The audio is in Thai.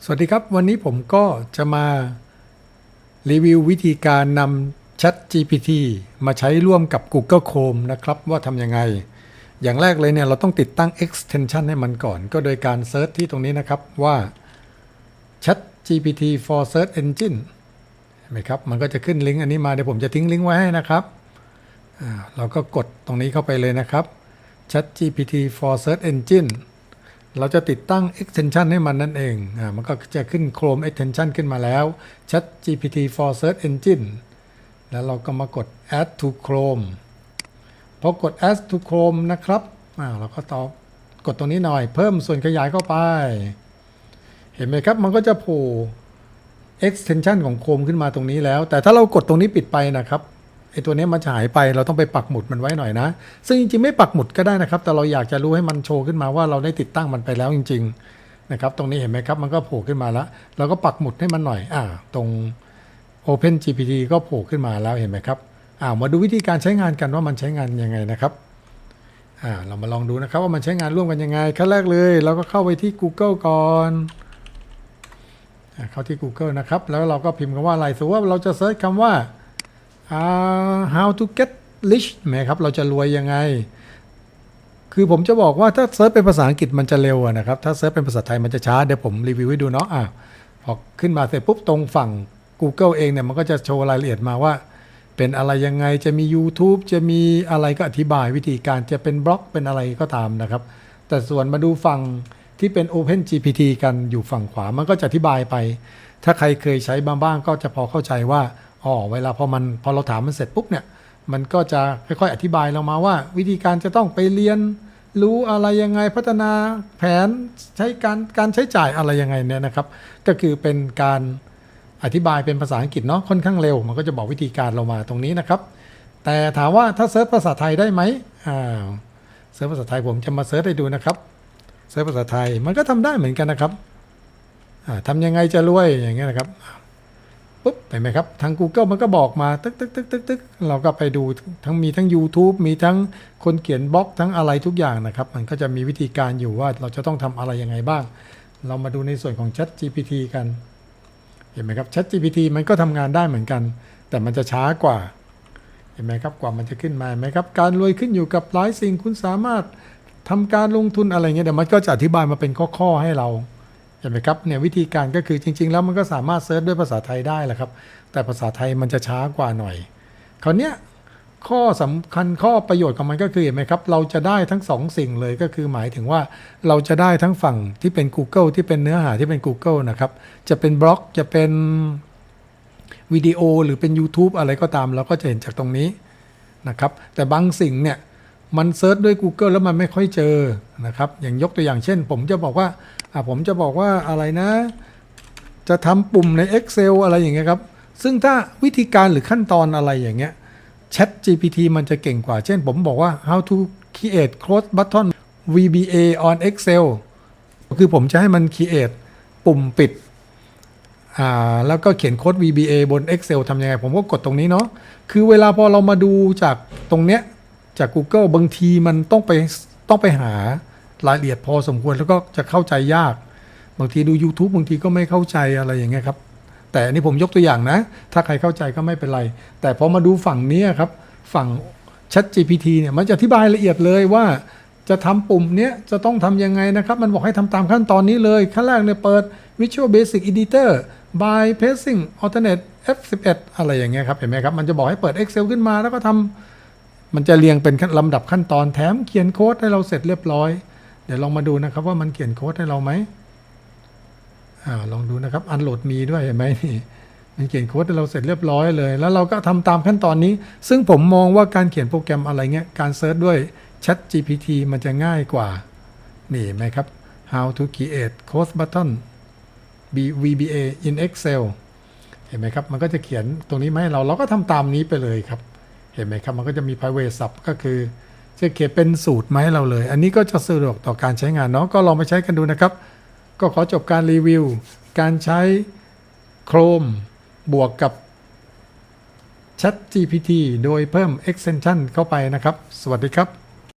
สวัสดีครับวันนี้ผมก็จะมารีวิววิธีการนำ ChatGPT มาใช้ร่วมกับ Google Chrome นะครับว่าทำยังไงอย่างแรกเลยเนี่ยเราต้องติดตั้ง extension ให้มันก่อนก็โดยการเซิร์ชที่ตรงนี้นะครับว่า ChatGPT for Search Engine เห็นไหมครับมันก็จะขึ้นลิงก์อันนี้มาเดี๋ยวผมจะทิ้งลิงก์ไว้ให้นะครับเราก็กดตรงนี้เข้าไปเลยนะครับ ChatGPT for Search Engineเราจะติดตั้ง extension ให้มันนั่นเองมันก็จะขึ้น Chrome extension ขึ้นมาแล้ว ChatGPT for Search Engine แล้วเราก็มากด add to Chrome พอกด add to Chrome นะครับเราก็ต่อกดตรงนี้หน่อยเพิ่มส่วนขยายเข้าไปเห็นไหมครับมันก็จะโผล่ extension ของ Chrome ขึ้นมาตรงนี้แล้วแต่ถ้าเรากดตรงนี้ปิดไปนะครับไอตัวนี้มันจะหายไปเราต้องไปปักหมุดมันไว้หน่อยนะซึ่งจริงๆไม่ปักหมุดก็ได้นะครับแต่เราอยากจะรู้ให้มันโชว์ขึ้นมาว่าเราได้ติดตั้งมันไปแล้วจริงๆนะครับตรงนี้เห็นไหมครับมันก็โผล่ขึ้นมาแล้วเราก็ปักหมุดให้มันหน่อยตรง Open GPT ก็โผล่ขึ้นมาแล้วเห็นไหมครับมาดูวิธีการใช้งานกันว่ามันใช้งานยังไงนะครับเรามาลองดูนะครับว่ามันใช้งานร่วมกันยังไงขั้นแรกเลยเราก็เข้าไปที่ Google ก่อนเข้าที่ Google นะครับแล้วเราก็พิมพ์คำว่าอะไรสมมติว่าเราจะเซิร์ชคำว่าhow to get rich ไหมครับเราจะรวยยังไงคือผมจะบอกว่าถ้าเซิร์ชเป็นภาษาอังกฤษมันจะเร็วนะครับถ้าเซิร์ชเป็นภาษาไทยมันจะช้าเดี๋ยวผมรีวิวให้ดูเนาะพอขึ้นมาเสร็จปุ๊บตรงฝั่ง Google เองเนี่ยมันก็จะโชว์รายละเอียดมาว่าเป็นอะไรยังไงจะมี YouTube จะมีอะไรก็อธิบายวิธีการจะเป็นบล็อกเป็นอะไรก็ตามนะครับแต่ส่วนมาดูฝั่งที่เป็น Open GPT กันอยู่ฝั่งขวามันก็จะอธิบายไปถ้าใครเคยใช้บ้างก็จะพอเข้าใจว่าเวลาพอเราถามมันเสร็จปุ๊บเนี่ยมันก็จะค่อยๆอธิบายเรามาว่าวิธีการจะต้องไปเรียนรู้อะไรยังไงพัฒนาแผนใช้การใช้จ่ายอะไรยังไงเนี่ยนะครับก็คือเป็นการอธิบายเป็นภาษาอังกฤษเนาะค่อนข้างเร็วมันก็จะบอกวิธีการเรามาตรงนี้นะครับแต่ถามว่าถ้าเซิร์ชภาษาไทยได้ไหมเซิร์ชภาษาไทยผมจะมาเซิร์ชให้ดูนะครับเซิร์ชภาษาไทยมันก็ทำได้เหมือนกันนะครับทำยังไงจะรวยอย่างเงี้ยนะครับปุ๊บเห็นไหมครับทาง Google มันก็บอกมาตึกเราก็ไปดูมีทั้ง YouTube มีทั้งคนเขียนบล็อกทั้งอะไรทุกอย่างนะครับมันก็จะมีวิธีการอยู่ว่าเราจะต้องทำอะไรยังไงบ้างเรามาดูในส่วนของ ChatGPT กันเห็นไหมครับ ChatGPT มันก็ทำงานได้เหมือนกันแต่มันจะช้ากว่าเห็นไหมครับกว่ามันจะขึ้นมาเห็นไหมครับการรวยขึ้นอยู่กับหลายสิ่งคุณสามารถทำการลงทุนอะไรเงี้ยเดี๋ยวมันก็จะอธิบายมาเป็นข้อๆให้เราเห็นไหมครับเนี่ยวิธีการก็คือจริงๆแล้วมันก็สามารถเซิร์ชด้วยภาษาไทยได้แหละครับแต่ภาษาไทยมันจะช้ากว่าหน่อยคราวนี้ข้อสำคัญข้อประโยชน์ของมันก็คือเห็นไหมครับเราจะได้ทั้ง2 สิ่งเลยก็คือหมายถึงว่าเราจะได้ทั้งฝั่งที่เป็น Google ที่เป็นเนื้อหาที่เป็น Google นะครับจะเป็นบล็อกจะเป็นวิดีโอหรือเป็น YouTube อะไรก็ตามเราก็จะเห็นจากตรงนี้นะครับแต่บางสิ่งเนี่ยมันเซิร์ชด้วย Google แล้วมันไม่ค่อยเจอนะครับอย่างยกตัวอย่างเช่นผมจะบอกว่าอะไรนะจะทำปุ่มใน Excel อะไรอย่างเงี้ยครับซึ่งถ้าวิธีการหรือขั้นตอนอะไรอย่างเงี้ย ChatGPT มันจะเก่งกว่าเช่นผมบอกว่า how to create close button VBA on Excel คือผมจะให้มัน create ปุ่มปิดแล้วก็เขียนโค้ด VBA บน Excel ทำยังไงผมก็กดตรงนี้เนาะคือเวลาพอเรามาดูจากตรงเนี้ยจาก Google บางทีมันต้องไปหารายละเอียดพอสมควรแล้วก็จะเข้าใจยากบางทีดู YouTube บางทีก็ไม่เข้าใจอะไรอย่างเงี้ยครับแต่อันนี้ผมยกตัวอย่างนะถ้าใครเข้าใจก็ไม่เป็นไรแต่พอมาดูฝั่งนี้ครับฝั่ง ChatGPT เนี่ยมันจะอธิบายละเอียดเลยว่าจะทำปุ่มเนี้ยจะต้องทำยังไงนะครับมันบอกให้ทำตามขั้นตอนนี้เลยขั้นแรกเนี่ยเปิด Visual Basic Editor by pressing alternate F11 อะไรอย่างเงี้ยครับเห็นไหมครับมันจะบอกให้เปิด Excel ขึ้นมาแล้วก็ทำมันจะเรียงเป็นลำดับขั้นตอนแถมเขียนโค้ดให้เราเสร็จเรียบร้อยเดี๋ยวลองมาดูนะครับว่ามันเขียนโค้ดให้เราไหมลองดูนะครับอันโหลดมีด้วยเห็นไหมนี่มันเขียนโค้ดให้เราเสร็จเรียบร้อยเลยแล้วเราก็ทำตามขั้นตอนนี้ซึ่งผมมองว่าการเขียนโปรแกรมอะไรเงี้ยการเซิร์ชด้วย ChatGPT มันจะง่ายกว่านี่เห็นไหมครับ how to create close button VBA in Excel เห็นไหมครับมันก็จะเขียนตรงนี้มาให้เราก็ทำตามนี้ไปเลยครับเห็นไหมครับมันก็จะมี private sub ก็คือจะเขียนเป็นสูตรมาให้เราเลยอันนี้ก็จะสะดวกต่อการใช้งานเนาะก็ลองไปใช้กันดูนะครับก็ขอจบการรีวิวการใช้ Chrome บวกกับ ChatGPT โดยเพิ่ม extension เข้าไปนะครับสวัสดีครับ